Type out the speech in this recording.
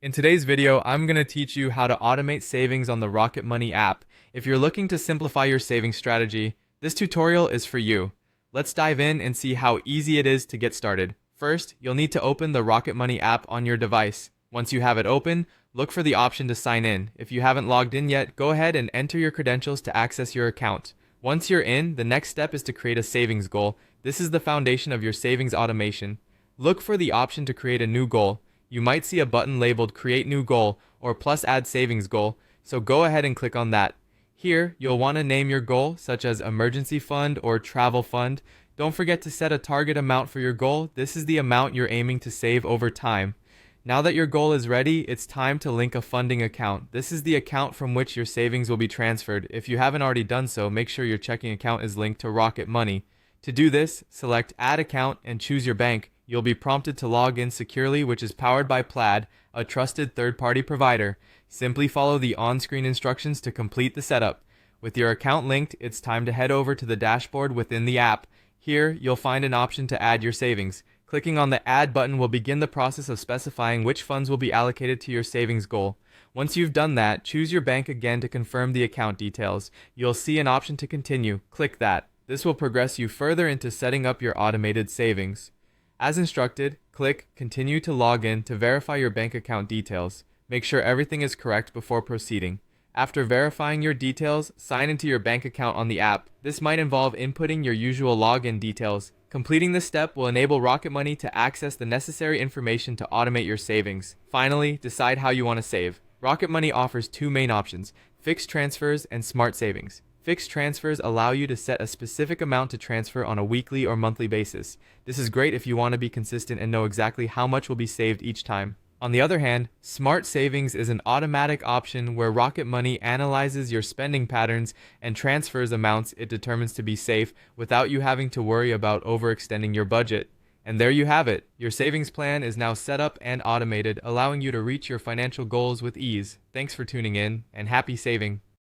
In today's video, I'm going to teach you how to automate savings on the Rocket Money app. If you're looking to simplify your savings strategy, this tutorial is for you. Let's dive in and see how easy it is to get started. First, you'll need to open the Rocket Money app on your device. Once you have it open, look for the option to sign in. If you haven't logged in yet, go ahead and enter your credentials to access your account. Once you're in, the next step is to create a savings goal. This is the foundation of your savings automation. Look for the option to create a new goal. You might see a button labeled Create New Goal or Plus Add Savings Goal, so go ahead and click on that. Here, you'll want to name your goal, such as Emergency Fund or Travel Fund. Don't forget to set a target amount for your goal. This is the amount you're aiming to save over time. Now that your goal is ready, it's time to link a funding account. This is the account from which your savings will be transferred. If you haven't already done so, make sure your checking account is linked to Rocket Money. To do this, select Add Account and choose your bank. You'll be prompted to log in securely, which is powered by Plaid, a trusted third-party provider. Simply follow the on-screen instructions to complete the setup. With your account linked, it's time to head over to the dashboard within the app. Here, you'll find an option to add your savings. Clicking on the Add button will begin the process of specifying which funds will be allocated to your savings goal. Once you've done that, choose your bank again to confirm the account details. You'll see an option to continue. Click that. This will progress you further into setting up your automated savings. As instructed, click Continue to log in to verify your bank account details. Make sure everything is correct before proceeding. After verifying your details, sign into your bank account on the app. This might involve inputting your usual login details. Completing this step will enable Rocket Money to access the necessary information to automate your savings. Finally, decide how you want to save. Rocket Money offers two main options: fixed transfers and smart savings. Fixed transfers allow you to set a specific amount to transfer on a weekly or monthly basis. This is great if you want to be consistent and know exactly how much will be saved each time. On the other hand, Smart Savings is an automatic option where Rocket Money analyzes your spending patterns and transfers amounts it determines to be safe without you having to worry about overextending your budget. And there you have it. Your savings plan is now set up and automated, allowing you to reach your financial goals with ease. Thanks for tuning in, and happy saving.